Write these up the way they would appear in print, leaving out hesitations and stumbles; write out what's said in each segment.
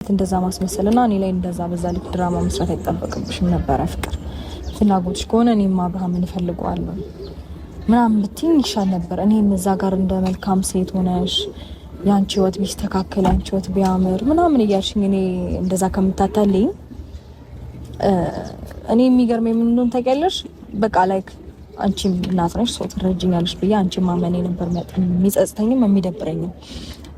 እንደዛ ማስመሰልና እኔ ላይ እንደዛ በዛ ልክ ድራማ መስራት አይጠበቅብሽም ነበር። ፍቅር ፍላጎትሽ ከሆነ እኔም አብርሃምን እፈልገዋለሁ ምናምን ብትይኝ ይሻል ነበር። እኔም እዛ ጋር እንደ መልካም ሴት ሆነሽ ያንቺ ህይወት ቢስተካከል ያንቺ ህይወት ቢያምር ምናምን እያልሽኝ እኔ እንደዛ ከምታታልኝ እኔ የሚገርመኝ ምን እንደሆነ ታውቂያለሽ? በቃ ላይክ አንቺ እናት ነሽ ሰው ትረጅኛለሽ ብዬ አንቺ ማመኔ ነበር የሚጸጽተኝም የሚደብረኝም።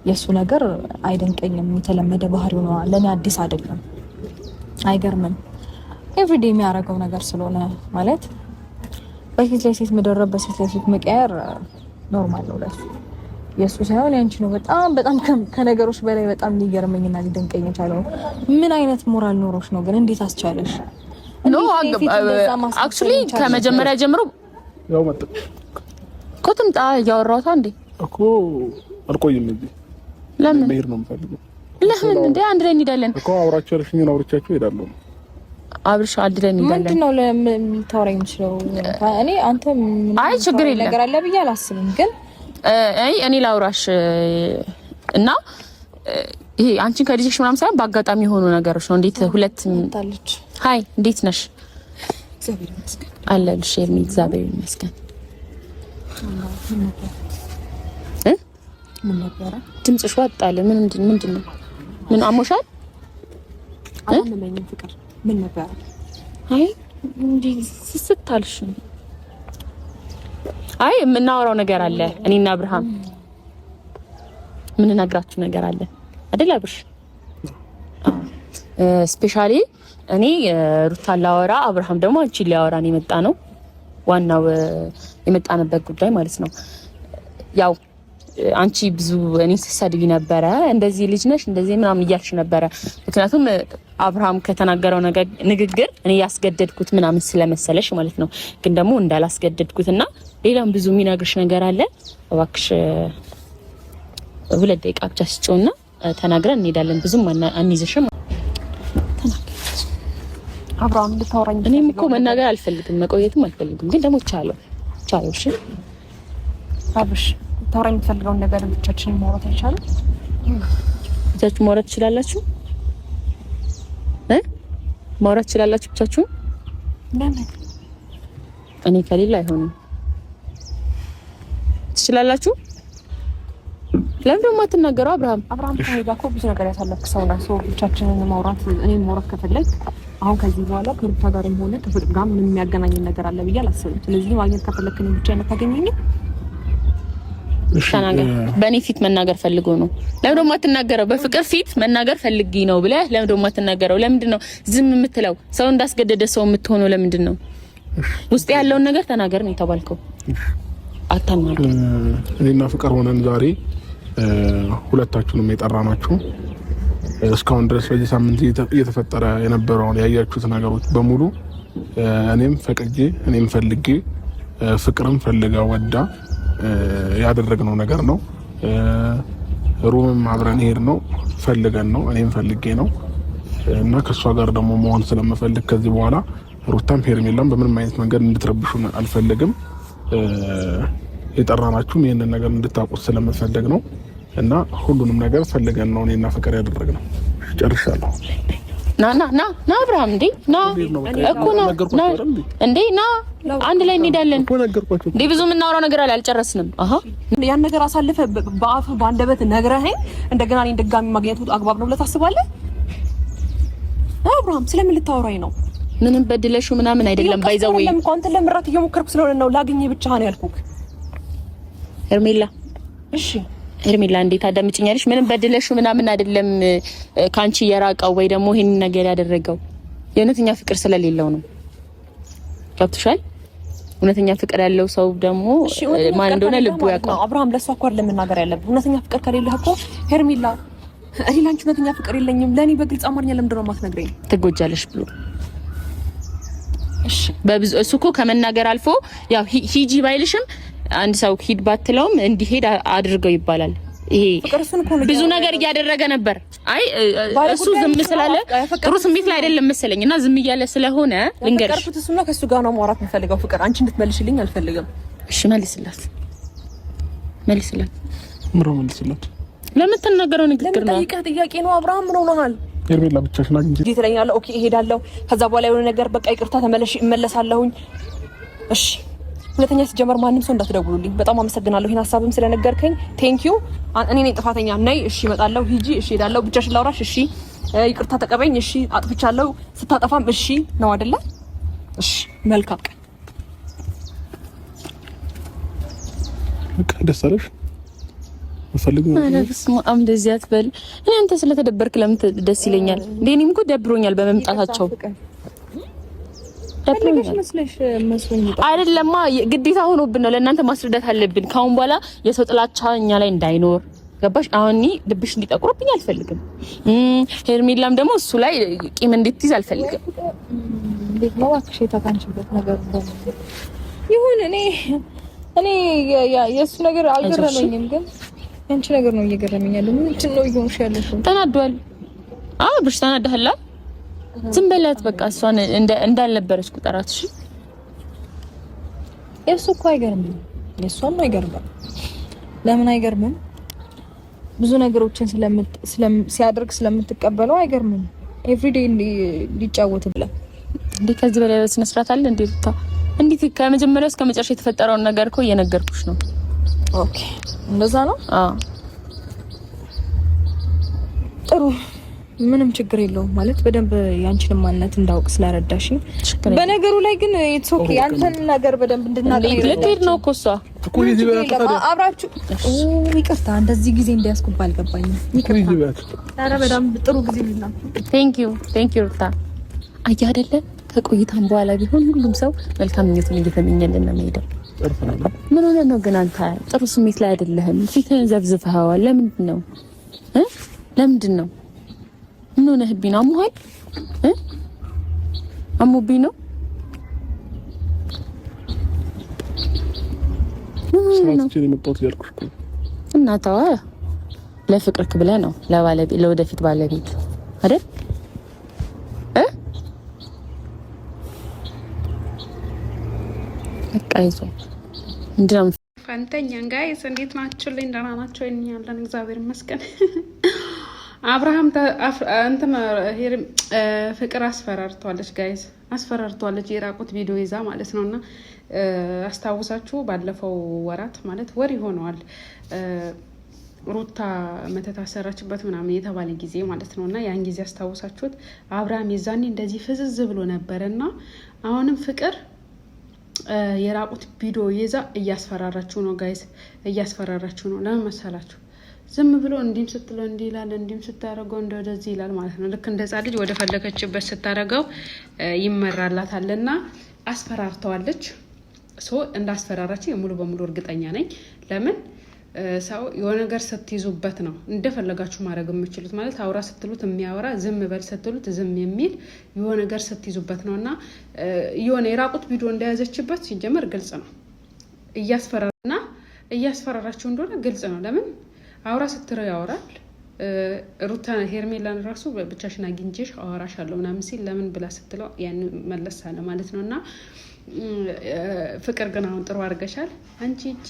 የሱ ነገር አይደንቀኝም። የተለመደ ባህሪው ነው፣ ለኔ አዲስ አይደለም። አይገርምም? ኤቭሪዴ የሚያደርገው ነገር ስለሆነ ማለት በሴት ላይ ሴት መደረብ በሴት ላይ ሴት መቀየር ኖርማል ነው ለሱ። የሱ ሳይሆን ያንቺ ነው በጣም ከነገሮች በላይ በጣም ሊገርመኝና ሊደንቀኝ የቻለው። ምን አይነት ሞራል ኖሮሽ ነው ግን? እንዴት አስቻለሽ? ኖ አክቹሊ ከመጀመሪያ ጀምሮ ያው መጣ እኮ ትምጣ እያወራሁት እንዴ እኮ አልቆይም እንዴ። ለምን መሄድ ነው የምፈልገው? ለምን እንዴ? አንድ ላይ እንሄዳለን እኮ አውራቻለሽኝ ነው አውርቻችሁ እሄዳለሁ። አብርሽ አንድ ላይ እንሄዳለን። ምንድነው ለምታወራኝ የምችለው? እኔ አንተ አይ ችግር የለም ነገር አለ ብዬ አላስብም። ግን እኔ ላውራሽ እና ይሄ አንቺን ከልጅሽ ምናምን ሳይሆን በአጋጣሚ የሆኑ ነገሮች ነው። እንዴት ሁለት ታለች። ሃይ እንዴት ነሽ? እግዚአብሔር ይመስገን አለልሽ። የሚ እግዚአብሔር ይመስገን። ምን ነበር ድምጽሽ ወጣለ? ምንድን ነው? ምን አሞሻል? አላመመኝም ፍቅር። ምን ነበር? አይ እንዴ ስስታልሽ። አይ የምናወራው ነገር አለ እኔና አብርሃም ምን ነግራችሁ ነገር አለ አይደል አብርሽ? ስፔሻሊ እኔ ሩታን ላወራ አብርሃም ደግሞ አንቺን ሊያወራን የመጣ ነው። ዋናው የመጣንበት ጉዳይ ማለት ነው። ያው አንቺ ብዙ እኔ ስሰድቢ ነበረ፣ እንደዚህ ልጅ ነሽ እንደዚህ ምናምን እያልሽ ነበረ። ምክንያቱም አብርሃም ከተናገረው ንግግር እኔ ያስገደድኩት ምናምን ስለመሰለሽ ማለት ነው። ግን ደግሞ እንዳላስገደድኩትና ሌላም ብዙ የሚነግርሽ ነገር አለ። እባክሽ 2 ደቂቃ ብቻ ስጪውና ተናግረን እንሄዳለን። ብዙም አንይዝሽም። አብርሃም ልታወራኝ? እኔም እኮ መናገር አልፈልግም መቆየትም አልፈልግም። ግን ደግሞ ቻለው። እሺ አብርሽ ታወራኝ የምትፈልገውን ነገር ብቻችንን ማውራት አይቻልም? ብቻችሁ ማውራት ትችላላችሁ? ማውራት ትችላላችሁ ብቻችሁ? ለምን? እኔ ከሌላ አይሆንም። ትችላላችሁ? ለምን ደግሞ አትናገረው? አብርሃም ከሄዳ እኮ ብዙ ነገር ያሳለፍክ ሰው ነህ። ሰው ብቻችንን ማውራት እኔን ማውራት ከፈለግ አሁን ከዚህ በኋላ ከሩታ ጋርም ሆነ ከፍቅር ጋር ምንም የሚያገናኝ ነገር አለ ብዬ አላስብም። ስለዚህ ማግኘት ከፈለክ እኔን ብቻ ነው ታገኘኝ። ተናገር። በእኔ ፊት መናገር ፈልጎ ነው። ለምን ደግሞ አትናገረው? በፍቅር ፊት መናገር ፈልጊ ነው ብለህ ለምን ደግሞ አትናገረው? ለምንድን ነው ዝም የምትለው? ሰው እንዳስገደደ ሰው የምትሆነው ለምንድን ነው? ውስጥ ያለውን ነገር ተናገር ነው የተባልከው። አታናገር። እኔና ፍቅር ሆነን ዛሬ ሁለታችሁንም የጠራናችሁ እስካሁን ድረስ በዚህ ሳምንት እየተፈጠረ የነበረውን ያያችሁት ነገሮች በሙሉ እኔም ፈቅጄ እኔም ፈልጌ ፍቅርም ፈልጋ ወዳ ያደረግነው ነገር ነው። ሩምም አብረን ሄድ ነው ፈልገን ነው እኔም ፈልጌ ነው እና ከሷ ጋር ደግሞ መሆን ስለምፈልግ ከዚህ በኋላ ሩታም ሄርሜላም በምንም አይነት መንገድ እንድትረብሹን አልፈልግም። የጠራናችሁም ይሄንን ነገር እንድታውቁት ስለምፈልግ ነው እና ሁሉንም ነገር ፈልገን ነው እኔና ፍቅር ያደረግነው። ጨርሻለሁ። ና አብርሃም እንዴ ና እኮ ና እንዴ ና አንድ ላይ እንሄዳለን እኮ ነገርኳችሁ እንዴ። ብዙ የምናወራው ነገር አለ አልጨረስንም። ያን ነገር አሳልፈ በአፍ በአንደበት ነግረኸኝ እንደገና እኔን ድጋሚ ማግኘቱ አግባብ ነው ብለህ ታስባለህ? አብርሃም ስለምን ልታወራኝ ነው? ምንም በድለሹ ምናምን አይደለም። ባይዘው ለምን እንኳን ለምራት እየሞከርኩ ስለሆነ ነው ላግኘህ ብቻ ነው ያልኩህ። ሄርሜላ እሺ ሄርሜላ እንዴት አዳምጪኛለሽ? ምንም በድለሹ ምናምን አይደለም ካንቺ የራቀው ወይ ደግሞ ይሄን ነገር ያደረገው የእውነተኛ ፍቅር ስለሌለው ነው። ገብቶሻል? እውነተኛ ፍቅር ያለው ሰው ደግሞ ማን እንደሆነ ልቡ ያውቃል። አብርሃም ለሷ እኮ አይደለም መናገር ያለብህ። እውነተኛ ፍቅር ከሌለህ እኮ ሄርሜላ እኔ ላንቺ እውነተኛ ፍቅር የለኝም ለኔ በግልጽ አማርኛ ለምንድን ነው የማትነግረኝ? ትጎጃለሽ ብሎ እሺ በብዙ እሱ እኮ ከመናገር አልፎ ያው ሂጂ ባይልሽም አንድ ሰው ሂድ ባትለውም እንዲሄድ አድርገው ይባላል። ይሄ ብዙ ነገር እያደረገ ነበር። አይ እሱ ዝም ስላለ ጥሩ ስሜት ላይ አይደለም መሰለኝና ዝም እያለ ስለሆነ ልንገርሽ። ፍቅር እሱና ከሱ ጋር ነው ማውራት የምፈልገው። ፍቅር አንቺ እንድትመልሽልኝ አልፈልግም። እሺ መልስላት። ምሮ መልስላት። ለምትናገረው ንግግር ነው። ለምን ጥያቄ ነው አብርሃም? ምን ሆነሃል? ሄርሜላ ብቻሽን አግኝቼ እንዴት ትለኛለህ? ኦኬ እሄዳለሁ። ከዛ በኋላ የሆነ ነገር በቃ ይቅርታ ተመለሽ እመለሳለሁኝ። እሺ ሁለተኛ ሲጀመር ማንም ሰው እንዳትደውሉልኝ። በጣም አመሰግናለሁ ይሄን ሀሳብም ስለነገርከኝ ቴንክ ዩ። እኔ ነኝ ጥፋተኛ ነኝ። እሺ እመጣለሁ። ሂጂ። እሺ እሄዳለሁ። ብቻሽን ላውራሽ። እሺ ይቅርታ ተቀበይኝ። እሺ አጥፍቻለሁ። ስታጠፋም እሺ ነው አይደለ? እሺ መልካም ቀን። በቃ ደስ አለሽ? ወፈልጉኝ አም እንደዚህ አትበል። እኔ አንተ ስለተደበርክ ለምን ደስ ይለኛል? እኔም እኮ ደብሮኛል በመምጣታቸው። አይደለማ ግዴታ ሆኖብን ነው። ለእናንተ ማስረዳት አለብን። ካሁን በኋላ የሰው ጥላቻ እኛ ላይ እንዳይኖር ገባሽ? አሁን እኔ ልብሽ እንዲጠቁርብኝ አልፈልግም። ሄርሜላም ደግሞ እሱ ላይ ቂም እንድትይዝ አልፈልግም። እንዴት ነው አክሽ የተካንችበት ነገር ይሁን። እኔ የእሱ ነገር አልገረመኝም፣ ግን አንቺ ነገር ነው እየገረመኝ ያለው። ምንድን ነው እየሆንሽ ያለሽው? ተናዷል። አዎ ብሽ ተናዳህላ። ዝም በላት በቃ። እሷን እንዳልነበረች ቁጠራት። እሺ የእሱ እኮ አይገርምም። የእሷን ነው አይገርምም። ለምን አይገርምም? ብዙ ነገሮችን ሲያደርግ ስለምትቀበለው አይገርምም። ኤቭሪዴይ ሊጫወት ብላ እንዴ ከዚህ በላይ በስነ ስርዓት አለ እንዴ? ሩታ እንዴት ከመጀመሪያው እስከ መጨረሻ የተፈጠረውን ነገር እኮ እየነገርኩሽ ነው። ኦኬ እንደዛ ነው። አዎ ጥሩ፣ ምንም ችግር የለውም። ማለት በደንብ ያንቺን ማንነት እንዳውቅ ስለረዳሽ። በነገሩ ላይ ግን ኢትስ ኦኬ። ያንተን ነገር በደንብ እንድናቀር ልትሄድ ነው እኮ እሷ እኮ ይሄ አብራችሁ። ይቅርታ እንደዚህ ጊዜ እንዲያስኩባ አልገባኝም። ይቅርታ። ኧረ በጣም ጥሩ ጊዜ ይላል። ቴንክ ዩ ሩታ። አያ አይደለ ከቆይታም በኋላ ቢሆን ሁሉም ሰው መልካም ምኞቱን እየተመኘልን ነው የሚሄደው። ምን ሆነ ነው ግን አንተ ጥሩ ስሜት ላይ አይደለህም? ፊትህን ዘብዝፈኸዋል። ለምንድን ነው ለምንድን ነው? ምን ሆነህብኝ ነው? አሞሃል? አሞብኝ ነው? ስራችን የመጣሁት ያልኩሽ እኮ እና ተዋ። ለፍቅርክ ብለህ ነው ለወደፊት ባለቤት አይደል? በቃ ይዞ እንዴም ፈንተኛን ጋይስ እንዴት ናችሁልኝ? ደህና ናችሁ? ያለን እግዚአብሔር ይመስገን። አብርሃም ፍቅር አስፈራርቷለች ጋይስ፣ አስፈራርቷለች። የራቁት ቪዲዮ ይዛ ማለት ነውና አስታውሳችሁ ባለፈው ወራት ማለት ወር ይሆነዋል ሩታ መተት አሰራችበት ምናምን የተባለ ጊዜ ማለት ነውና ያን ጊዜ አስታውሳችሁት አብርሃም የዛኔ እንደዚህ ፍዝዝ ብሎ ነበርና አሁንም ፍቅር የራቁት ቪዲዮ ይዛ እያስፈራራችሁ ነው ጋይስ፣ እያስፈራራችሁ ነው። ለምን መሰላችሁ? ዝም ብሎ እንዲም ስትለው እንዲህ ይላል፣ እንዲም ስታረገው እንደዚህ ይላል ማለት ነው። ልክ እንደዛ ልጅ ወደ ፈለገችበት ስታረገው ይመራላታልና አስፈራርተዋለች። እንዳስፈራራች ሙሉ በሙሉ እርግጠኛ ነኝ። ለምን ሰው የሆነ ነገር ስትይዙበት ነው እንደፈለጋችሁ ማድረግ የምችሉት። ማለት አውራ ስትሉት የሚያወራ፣ ዝም በል ስትሉት ዝም የሚል የሆነ ነገር ስትይዙበት ነውና የሆነ የራቁት ቪዲዮ እንደያዘችበት ሲጀመር ግልጽ ነው። እያስፈራራችሁ እንደሆነ ግልጽ ነው። ለምን አውራ ስትለው ያወራል። ሩታ ሄርሜላን ራሱ ብቻሽን አግኝቼሽ አወራሻለሁ ምናምን ሲል ለምን ብላ ስትለው ያን መለስ አለ ማለት ነውና ፍቅር ግን አሁን ጥሩ አድርገሻል። አንቺ እቺ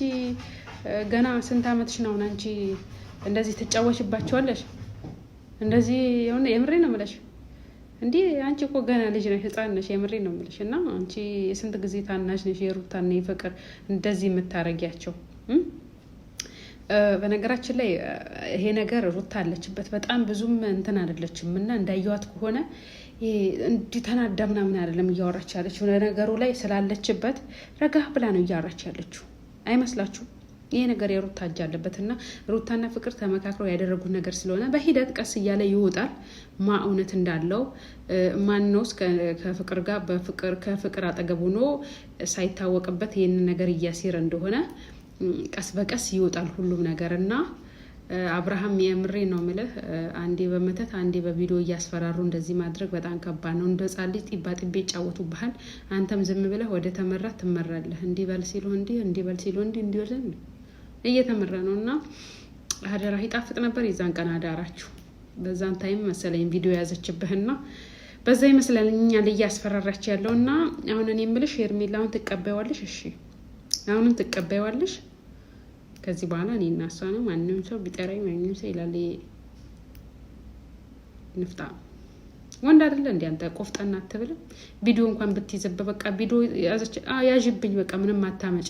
ገና ስንት አመትሽ ነው? አንቺ እንደዚህ ትጫወችባቸዋለሽ? እንደዚህ የምሬ ነው የምልሽ። እንዴ አንቺ እኮ ገና ልጅ ነሽ፣ ህፃን ነሽ። የምሬ ነው የምልሽ። እና አንቺ የስንት ጊዜ ታናሽ ነሽ የሩታና የፍቅር እንደዚህ የምታረጊያቸው። በነገራችን ላይ ይሄ ነገር ሩታ አለችበት በጣም ብዙም እንትን አይደለችም እና እንዳየዋት ከሆነ እንዲህ ተናዳ ምናምን አይደለም እያወራች ያለችው። ነገሩ ላይ ስላለችበት ረጋ ብላ ነው እያወራች ያለችው። አይመስላችሁ? ይሄ ነገር የሩታ እጅ አለበትና ሩታና ፍቅር ተመካክረው ያደረጉት ነገር ስለሆነ በሂደት ቀስ እያለ ይወጣል ማ እውነት እንዳለው ማን ነው ከፍቅር ጋር ከፍቅር አጠገብ ሆኖ ሳይታወቅበት ይሄን ነገር እያሲር እንደሆነ ቀስ በቀስ ይወጣል ሁሉም ነገርና አብርሃም የምሬ ነው የምልህ፣ አንዴ በመተት አንዴ በቪዲዮ እያስፈራሩ እንደዚህ ማድረግ በጣም ከባድ ነው። እንደ ጻል ልጅ ጢባ ጢቤ ይጫወቱብሃል። አንተም ዝም ብለህ ወደ ተመራት ትመራለህ። እንዲህ በል ሲሉ እንዲህ በል ሲሉ እንዲህ እየተመራ ነውና አደራ ይጣፍጥ ነበር የዛን ቀን አዳራችሁ። በዛን ታይም መሰለኝ ቪዲዮ ያዘችብህና በዛ ይመስለኛል እያስፈራራች ያለውና አሁን እኔ የምልሽ ሄርሜላውን ትቀበይዋለሽ? እሺ አሁንም ትቀበይዋለሽ? ከዚህ በኋላ እኔ እና እሷ ነው ማንንም ሰው ቢጠራኝ ማንንም ሰው ይላል ንፍጣ ወንድ አይደለ እንዴ አንተ ቆፍጣና አትብልም? ቪዲዮ እንኳን ብትይዘብ በቃ ቪዲዮ ያዥብኝ በቃ ምንም አታመጪ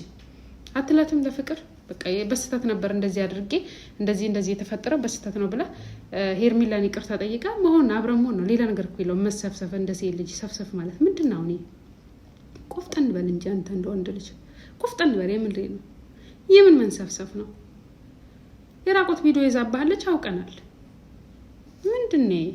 አትላትም ለፍቅር በቃ በስተት ነበር እንደዚህ አድርጌ እንደዚህ የተፈጠረው በስተት ነው ብላ ሄርሚላን ይቅርታ ጠይቃ መሆን አብረሞ ነው ሌላ ነገር እኮ ይለው መሰፍሰፍ እንደዚህ ልጅ ሰፍሰፍ ማለት ምንድነው? እኔ ቆፍጠን በል እንጂ አንተ እንደወንድ ልጅ ቆፍጠን በል የምን መንሰፍሰፍ ነው? የራቆት ቪዲዮ ይዛባለች አውቀናል። ምንድነው?